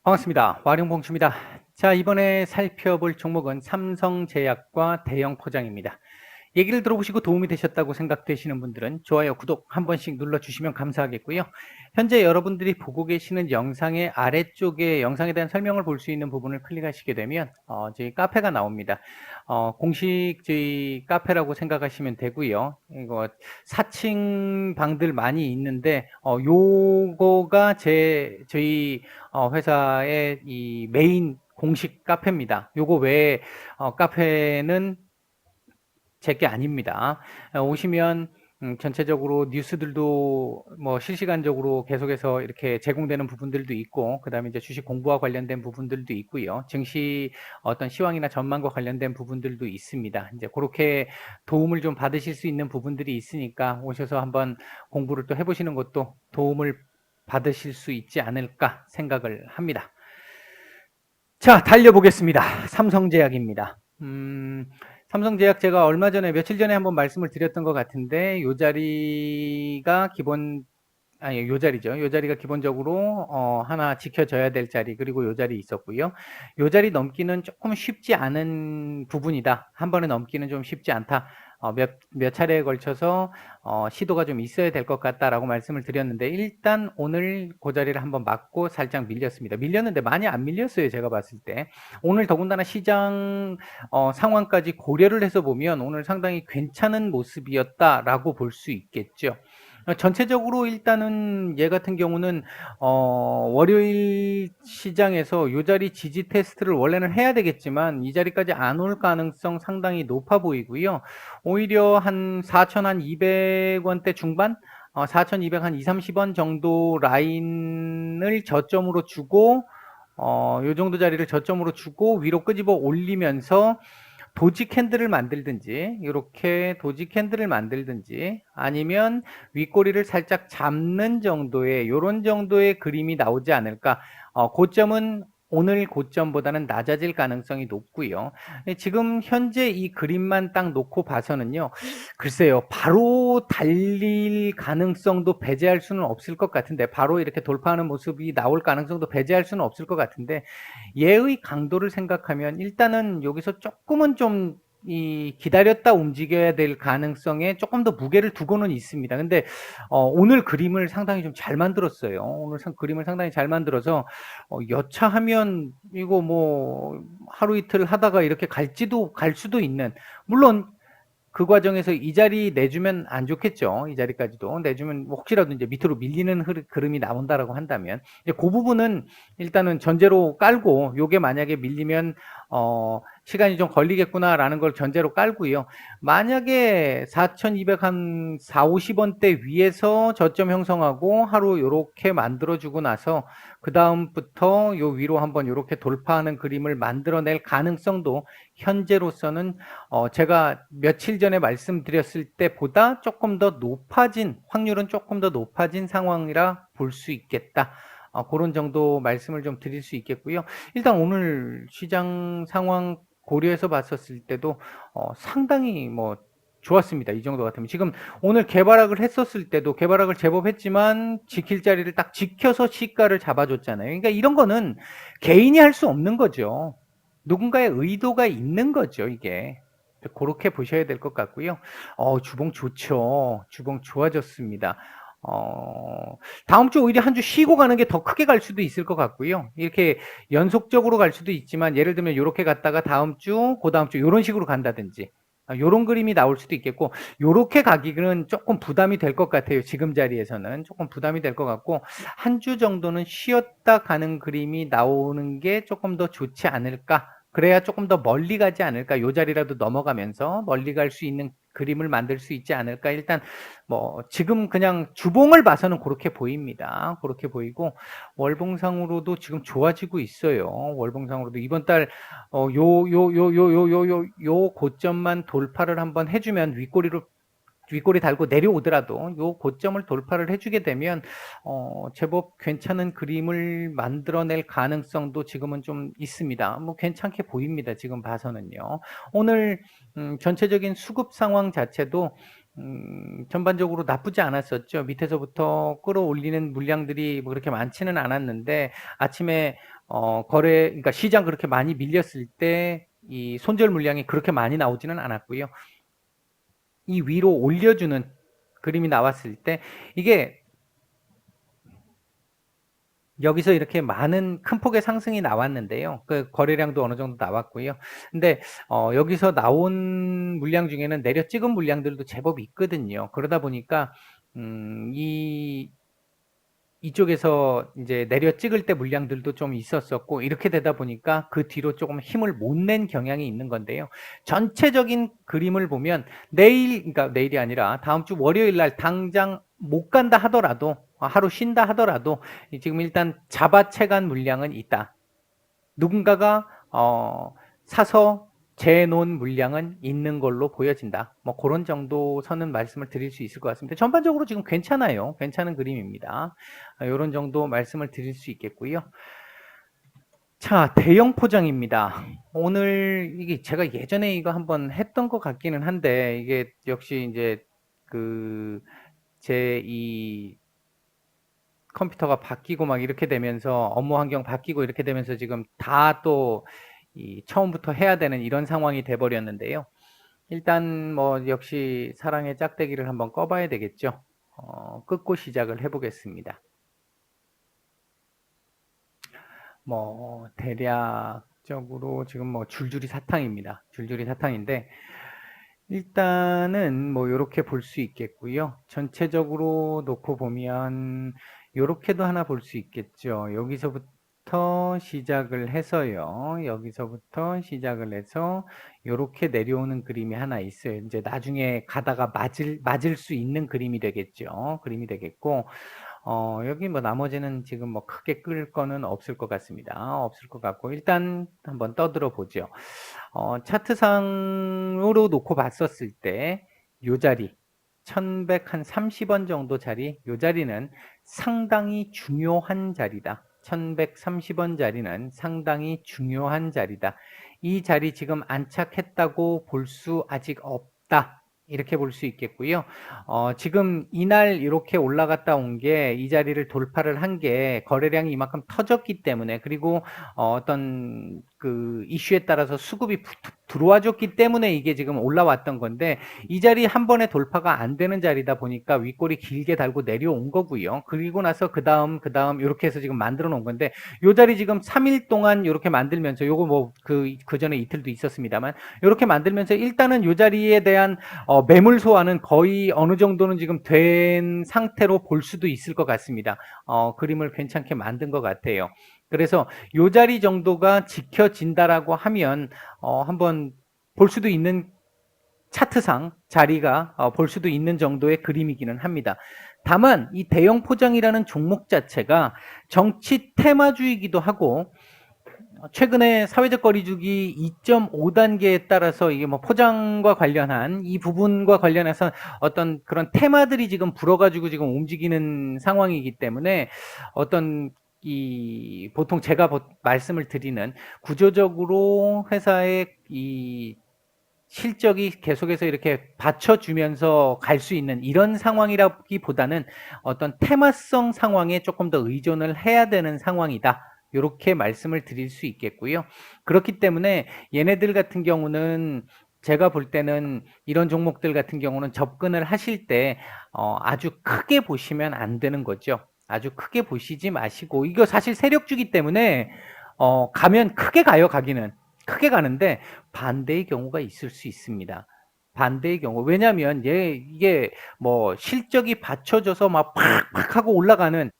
반갑습니다. 와룡봉수입니다. 자, 이번에 살펴볼 종목은 삼성제약과 대형포장입니다. 얘기를 들어보시고 도움이 되셨다고 생각되시는 분들은 좋아요, 구독 한 번씩 눌러주시면 감사하겠고요. 현재 여러분들이 보고 계시는 영상의 아래쪽에 영상에 대한 설명을 볼 수 있는 부분을 클릭하시게 되면 저희 카페가 나옵니다. 공식 저희 카페라고 생각하시면 되고요. 이거 4층 방들 많이 있는데 요거가 저희 회사의 이 메인 공식 카페입니다. 요거 외에 카페는 제게 아닙니다. 오시면 전체적으로 뉴스들도 뭐 실시간적으로 계속해서 이렇게 제공되는 부분들도 있고, 그 다음에 이제 주식 공부와 관련된 부분들도 있고요. 증시 어떤 시황이나 전망과 관련된 부분들도 있습니다. 이제 그렇게 도움을 좀 받으실 수 있는 부분들이 있으니까 오셔서 한번 공부를 또 해보시는 것도 도움을 받으실 수 있지 않을까 생각을 합니다. 자, 달려보겠습니다. 삼성제약입니다. 삼성제약 제가 얼마 전에 며칠 전에 한번 말씀을 드렸던 것 같은데 요 자리가 요 자리죠. 요 자리가 기본적으로 하나 지켜져야 될 자리, 그리고 요 자리 있었고요. 요 자리 넘기는 조금 쉽지 않은 부분이다. 한 번에 넘기는 좀 쉽지 않다. 몇 차례에 걸쳐서 시도가 좀 있어야 될 것 같다라고 말씀을 드렸는데, 일단 오늘 그 자리를 한번 맞고 살짝 밀렸습니다. 밀렸는데 많이 안 밀렸어요, 제가 봤을 때. 오늘 더군다나 시장 상황까지 고려를 해서 보면 오늘 상당히 괜찮은 모습이었다라고 볼 수 있겠죠. 전체적으로 일단은 얘 같은 경우는 월요일 시장에서 요 자리 지지 테스트를 원래는 해야 되겠지만 이 자리까지 안 올 가능성 상당히 높아 보이고요. 오히려 한 4,200원대 중반, 4,200 한 2, 30원 정도 라인을 저점으로 주고 요 정도 자리를 저점으로 주고 위로 끄집어 올리면서 도지 캔들을 만들든지, 이렇게 도지 캔들을 만들든지, 아니면 윗꼬리를 살짝 잡는 정도의 요런 정도의 그림이 나오지 않을까. 고점은 오늘 고점보다는 낮아질 가능성이 높고요. 지금 현재 이 그림만 딱 놓고 봐서는요, 글쎄요, 바로 달릴 가능성도 배제할 수는 없을 것 같은데, 바로 이렇게 돌파하는 모습이 나올 가능성도 배제할 수는 없을 것 같은데, 얘의 강도를 생각하면 일단은 여기서 조금은 좀 기다렸다 움직여야 될 가능성에 조금 더 무게를 두고는 있습니다. 근데 오늘 그림을 상당히 좀 잘 만들었어요. 오늘 그림을 상당히 잘 만들어서 여차하면 이거 뭐 하루 이틀 하다가 이렇게 갈 수도 있는, 물론 그 과정에서 이 자리 내주면 안 좋겠죠. 이 자리까지도 내주면 혹시라도 이제 밑으로 밀리는 그림이 나온다라고 한다면, 이제 그 부분은 일단은 전제로 깔고, 요게 만약에 밀리면 시간이 좀 걸리겠구나라는 걸 전제로 깔고요. 만약에 4,200 한 4, 50원대 위에서 저점 형성하고 하루 요렇게 만들어주고 나서 그 다음부터 요 위로 한번 요렇게 돌파하는 그림을 만들어낼 가능성도 현재로서는 제가 며칠 전에 말씀드렸을 때보다 조금 더 높아진, 확률은 조금 더 높아진 상황이라 볼 수 있겠다. 그런 정도 말씀을 좀 드릴 수 있겠고요. 일단 오늘 시장 상황 고려해서 봤었을 때도 상당히 뭐 좋았습니다. 이 정도 같으면. 지금 오늘 개발학을 했었을 때도 개발학을 제법 했지만 지킬 자리를 딱 지켜서 시가를 잡아줬잖아요. 그러니까 이런 거는 개인이 할 수 없는 거죠. 누군가의 의도가 있는 거죠, 이게. 그렇게 보셔야 될 것 같고요. 주봉 좋죠. 주봉 좋아졌습니다. 다음 주 오히려 한 주 쉬고 가는 게 더 크게 갈 수도 있을 것 같고요. 이렇게 연속적으로 갈 수도 있지만, 예를 들면 이렇게 갔다가 다음 주, 그 다음 주 이런 식으로 간다든지, 요런 그림이 나올 수도 있겠고, 요렇게 가기는 조금 부담이 될 것 같아요. 지금 자리에서는 조금 부담이 될 것 같고, 한 주 정도는 쉬었다 가는 그림이 나오는 게 조금 더 좋지 않을까. 그래야 조금 더 멀리 가지 않을까. 요 자리라도 넘어가면서 멀리 갈 수 있는 그림을 만들 수 있지 않을까. 일단 뭐 지금 그냥 주봉을 봐서는 그렇게 보입니다. 그렇게 보이고, 월봉상으로도 지금 좋아지고 있어요. 월봉상으로도 이번 달 요 고점만 돌파를 한번 해주면, 윗꼬리 달고 내려오더라도 요 고점을 돌파를 해주게 되면 제법 괜찮은 그림을 만들어낼 가능성도 지금은 좀 있습니다. 뭐 괜찮게 보입니다. 지금 봐서는요. 오늘 전체적인 수급 상황 자체도 전반적으로 나쁘지 않았었죠. 밑에서부터 끌어올리는 물량들이 뭐 그렇게 많지는 않았는데 아침에 그러니까 시장 그렇게 많이 밀렸을 때 이 손절 물량이 그렇게 많이 나오지는 않았고요. 이 위로 올려주는 그림이 나왔을 때 이게 여기서 이렇게 많은 큰 폭의 상승이 나왔는데요. 그 거래량도 어느 정도 나왔고요. 근데 여기서 나온 물량 중에는 내려 찍은 물량들도 제법 있거든요. 그러다 보니까 이쪽에서 이제 내려 찍을 때 물량들도 좀 있었었고 이렇게 되다 보니까 그 뒤로 조금 힘을 못 낸 경향이 있는 건데요. 전체적인 그림을 보면 그러니까 내일이 아니라 다음 주 월요일 날 당장 못 간다 하더라도 하루 쉰다 하더라도 지금 일단 잡아채간 물량은 있다. 누군가가 사서 재놓은 물량은 있는 걸로 보여진다. 뭐 그런 정도 선은 말씀을 드릴 수 있을 것 같습니다. 전반적으로 지금 괜찮아요. 괜찮은 그림입니다. 이런 정도 말씀을 드릴 수 있겠고요. 자, 대형 포장입니다. 오늘 이게 제가 예전에 이거 한번 했던 것 같기는 한데 이게 역시 이제 제 이 컴퓨터가 바뀌고 막 이렇게 되면서 업무 환경 바뀌고 이렇게 되면서 지금 다 또 처음부터 해야 되는 이런 상황이 돼 버렸는데요. 일단 뭐 역시 사랑의 짝대기를 한번 꺼봐야 되겠죠. 끊고 시작을 해보겠습니다. 뭐 대략적으로 지금 뭐 줄줄이 사탕입니다. 줄줄이 사탕인데 일단은 뭐 이렇게 볼 수 있겠고요. 전체적으로 놓고 보면 이렇게도 하나 볼 수 있겠죠. 여기서부터 시작을 해서요. 여기서부터 시작을 해서 이렇게 내려오는 그림이 하나 있어요. 이제 나중에 가다가 맞을 수 있는 그림이 되겠죠. 그림이 되겠고 여기 뭐 나머지는 지금 뭐 크게 끌 거는 없을 것 같습니다. 없을 것 같고 일단 한번 떠들어 보죠. 차트상으로 놓고 봤었을 때 요 자리 1130원 정도 자리, 요 자리는 상당히 중요한 자리다. 1130원 자리는 상당히 중요한 자리다. 이 자리 지금 안착했다고 볼 수 아직 없다. 이렇게 볼 수 있겠고요. 지금 이날 이렇게 올라갔다 온 게 이 자리를 돌파를 한 게 거래량이 이만큼 터졌기 때문에 그리고 어떤 그 이슈에 따라서 수급이 들어와 줬기 때문에 이게 지금 올라왔던 건데 이 자리 한 번에 돌파가 안 되는 자리다 보니까 윗골이 길게 달고 내려온 거고요. 그리고 나서 그 다음 이렇게 해서 지금 만들어 놓은 건데 요 자리 지금 3일 동안 이렇게 만들면서 요거 뭐 그 전에 이틀도 있었습니다만 이렇게 만들면서 일단은 요 자리에 대한 매물 소화는 거의 어느 정도는 지금 된 상태로 볼 수도 있을 것 같습니다. 그림을 괜찮게 만든 것 같아요. 그래서 요 자리 정도가 지켜진다라고 하면 한번 볼 수도 있는 차트상 자리가 볼 수도 있는 정도의 그림이기는 합니다. 다만 이 대형 포장이라는 종목 자체가 정치 테마주이기도 하고 최근에 사회적 거리두기 2.5단계에 따라서 이게 뭐 포장과 관련한 이 부분과 관련해서 어떤 그런 테마들이 지금 불어가지고 지금 움직이는 상황이기 때문에 어떤 보통 제가 말씀을 드리는 구조적으로 회사의 이 실적이 계속해서 이렇게 받쳐주면서 갈 수 있는 이런 상황이라기보다는 어떤 테마성 상황에 조금 더 의존을 해야 되는 상황이다. 이렇게 말씀을 드릴 수 있겠고요. 그렇기 때문에 얘네들 같은 경우는 제가 볼 때는 이런 종목들 같은 경우는 접근을 하실 때 아주 크게 보시면 안 되는 거죠. 아주 크게 보시지 마시고 이거 사실 세력주기 때문에 가면 크게 가요. 가기는 크게 가는데 반대의 경우가 있을 수 있습니다. 반대의 경우 왜냐하면 이게 뭐 실적이 받쳐져서 막 팍팍 하고 올라가는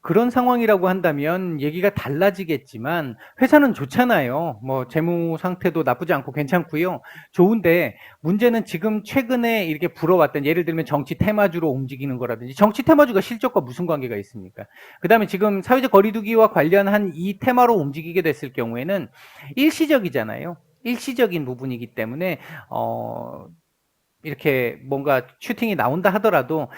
그런 상황이라고 한다면 얘기가 달라지겠지만 회사는 좋잖아요. 뭐 재무 상태도 나쁘지 않고 괜찮고요. 좋은데 문제는 지금 최근에 이렇게 불어왔던 예를 들면 정치 테마주로 움직이는 거라든지 정치 테마주가 실적과 무슨 관계가 있습니까? 그다음에 지금 사회적 거리두기와 관련한 이 테마로 움직이게 됐을 경우에는 일시적이잖아요. 일시적인 부분이기 때문에 이렇게 뭔가 슈팅이 나온다 하더라도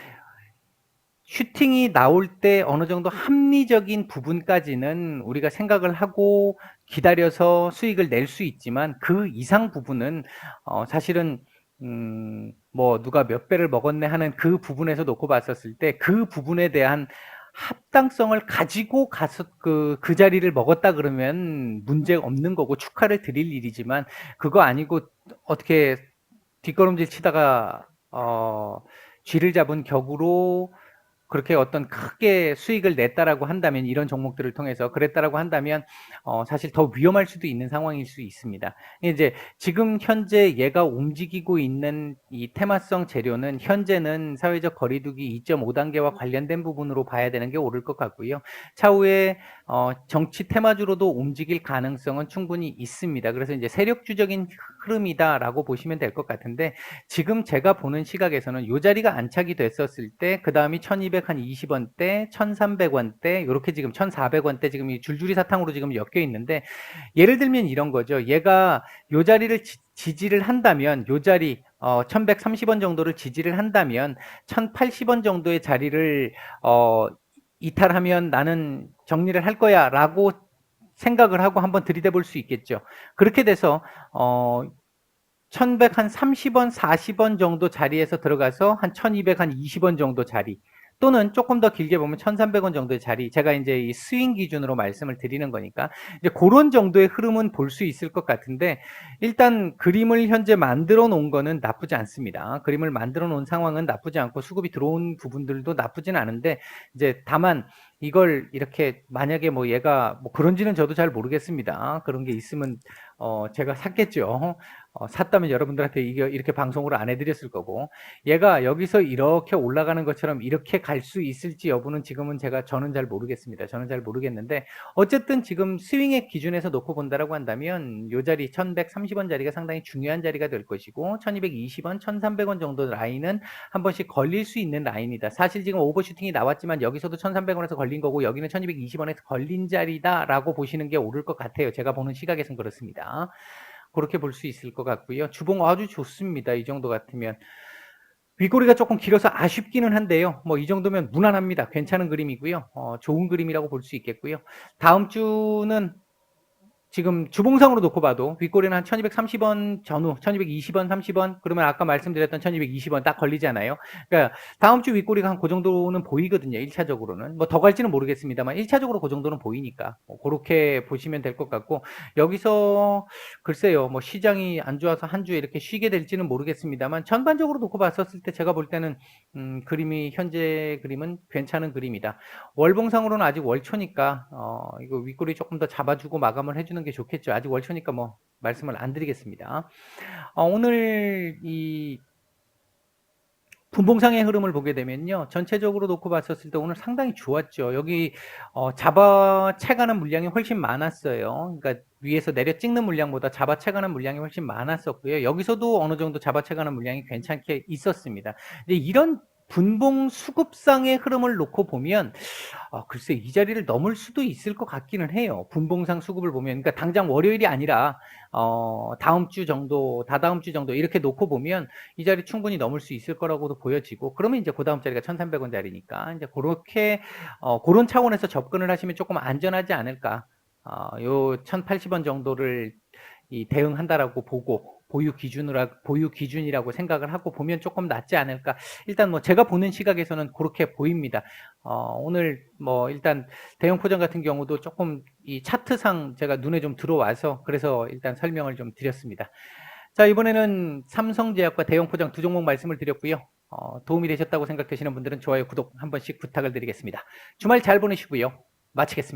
슈팅이 나올 때 어느 정도 합리적인 부분까지는 우리가 생각을 하고 기다려서 수익을 낼 수 있지만 그 이상 부분은 사실은 뭐 누가 몇 배를 먹었네 하는 그 부분에서 놓고 봤었을 때 그 부분에 대한 합당성을 가지고 가서 그 자리를 먹었다 그러면 문제 없는 거고 축하를 드릴 일이지만 그거 아니고 어떻게 뒷걸음질 치다가 쥐를 잡은 격으로 그렇게 어떤 크게 수익을 냈다라고 한다면 이런 종목들을 통해서 그랬다라고 한다면 사실 더 위험할 수도 있는 상황일 수 있습니다. 이제 지금 현재 얘가 움직이고 있는 이 테마성 재료는 현재는 사회적 거리두기 2.5단계와 관련된 부분으로 봐야 되는 게 옳을 것 같고요. 차후에 정치 테마주로도 움직일 가능성은 충분히 있습니다. 그래서 이제 세력주적인 흐름이다라고 보시면 될 것 같은데 지금 제가 보는 시각에서는 이 자리가 안착이 됐었을 때 그 다음이 1220원대, 1300원대 이렇게 지금 1400원대 지금 이 줄줄이 사탕으로 지금 엮여 있는데 예를 들면 이런 거죠. 얘가 이 자리를 지지를 한다면 이 자리 1130원 정도를 지지를 한다면 1080원 정도의 자리를 이탈하면 나는 정리를 할 거야 라고 생각을 하고 한번 들이대 볼 수 있겠죠. 그렇게 돼서 1130원, 40원 정도 자리에서 들어가서 한 1220원 정도 자리 또는 조금 더 길게 보면 1300원 정도의 자리 제가 이제 이 스윙 기준으로 말씀을 드리는 거니까 이제 그런 정도의 흐름은 볼 수 있을 것 같은데 일단 그림을 현재 만들어 놓은 거는 나쁘지 않습니다. 그림을 만들어 놓은 상황은 나쁘지 않고 수급이 들어온 부분들도 나쁘진 않은데 이제 다만 이걸 이렇게 만약에 뭐 얘가 뭐 그런지는 저도 잘 모르겠습니다. 그런 게 있으면 제가 샀겠죠. 샀다면 여러분들한테 이렇게 방송으로 안 해드렸을 거고 얘가 여기서 이렇게 올라가는 것처럼 이렇게 갈 수 있을지 여부는 지금은 저는 잘 모르겠습니다. 저는 잘 모르겠는데 어쨌든 지금 스윙의 기준에서 놓고 본다라고 한다면 이 자리 1130원 자리가 상당히 중요한 자리가 될 것이고 1220원, 1300원 정도 라인은 한 번씩 걸릴 수 있는 라인이다. 사실 지금 오버슈팅이 나왔지만 여기서도 1300원에서 걸린 거고 여기는 1220원에서 걸린 자리다라고 보시는 게 옳을 것 같아요. 제가 보는 시각에선 그렇습니다. 그렇게 볼 수 있을 것 같고요. 주봉 아주 좋습니다. 이 정도 같으면. 윗꼬리가 조금 길어서 아쉽기는 한데요. 뭐 이 정도면 무난합니다. 괜찮은 그림이고요. 좋은 그림이라고 볼 수 있겠고요. 다음 주는 지금 주봉상으로 놓고 봐도 윗꼬리는 한 1230원 전후 1220원 30원 그러면 아까 말씀드렸던 1220원 딱 걸리잖아요. 그러니까 다음 주 윗꼬리가 한 그 정도는 보이거든요. 1차적으로는 뭐 더 갈지는 모르겠습니다만 1차적으로 그 정도는 보이니까 그렇게 보시면 될 것 같고 여기서 글쎄요 뭐 시장이 안 좋아서 한 주에 이렇게 쉬게 될지는 모르겠습니다만 전반적으로 놓고 봤었을 때 제가 볼 때는 그림이 현재 그림은 괜찮은 그림이다. 월봉상으로는 아직 월초니까 이거 윗꼬리 조금 더 잡아주고 마감을 해주는 게 좋겠죠. 아직 월초니까 뭐 말씀을 안 드리겠습니다. 오늘 이 분봉상의 흐름을 보게 되면요. 전체적으로 놓고 봤었을 때 오늘 상당히 좋았죠. 여기 잡아채가는 물량이 훨씬 많았어요. 그러니까 위에서 내려 찍는 물량보다 잡아채가는 물량이 훨씬 많았었고요. 여기서도 어느 정도 잡아채가는 물량이 괜찮게 있었습니다. 근데 이런 분봉 수급상의 흐름을 놓고 보면 글쎄 이 자리를 넘을 수도 있을 것 같기는 해요. 분봉상 수급을 보면 그러니까 당장 월요일이 아니라 다음 주 정도, 다다음 주 정도 이렇게 놓고 보면 이 자리 충분히 넘을 수 있을 거라고도 보여지고 그러면 이제 그 다음 자리가 1,300원 자리니까 이제 그렇게 그런 차원에서 접근을 하시면 조금 안전하지 않을까. 요 1,080원 정도를 대응한다라고 보고 보유 기준이라고 생각을 하고 보면 조금 낫지 않을까. 일단 뭐 제가 보는 시각에서는 그렇게 보입니다. 오늘 뭐 일단 대형 포장 같은 경우도 조금 이 차트상 제가 눈에 좀 들어와서 그래서 일단 설명을 좀 드렸습니다. 자, 이번에는 삼성제약과 대형 포장 두 종목 말씀을 드렸고요. 도움이 되셨다고 생각되시는 분들은 좋아요, 구독 한 번씩 부탁을 드리겠습니다. 주말 잘 보내시고요. 마치겠습니다.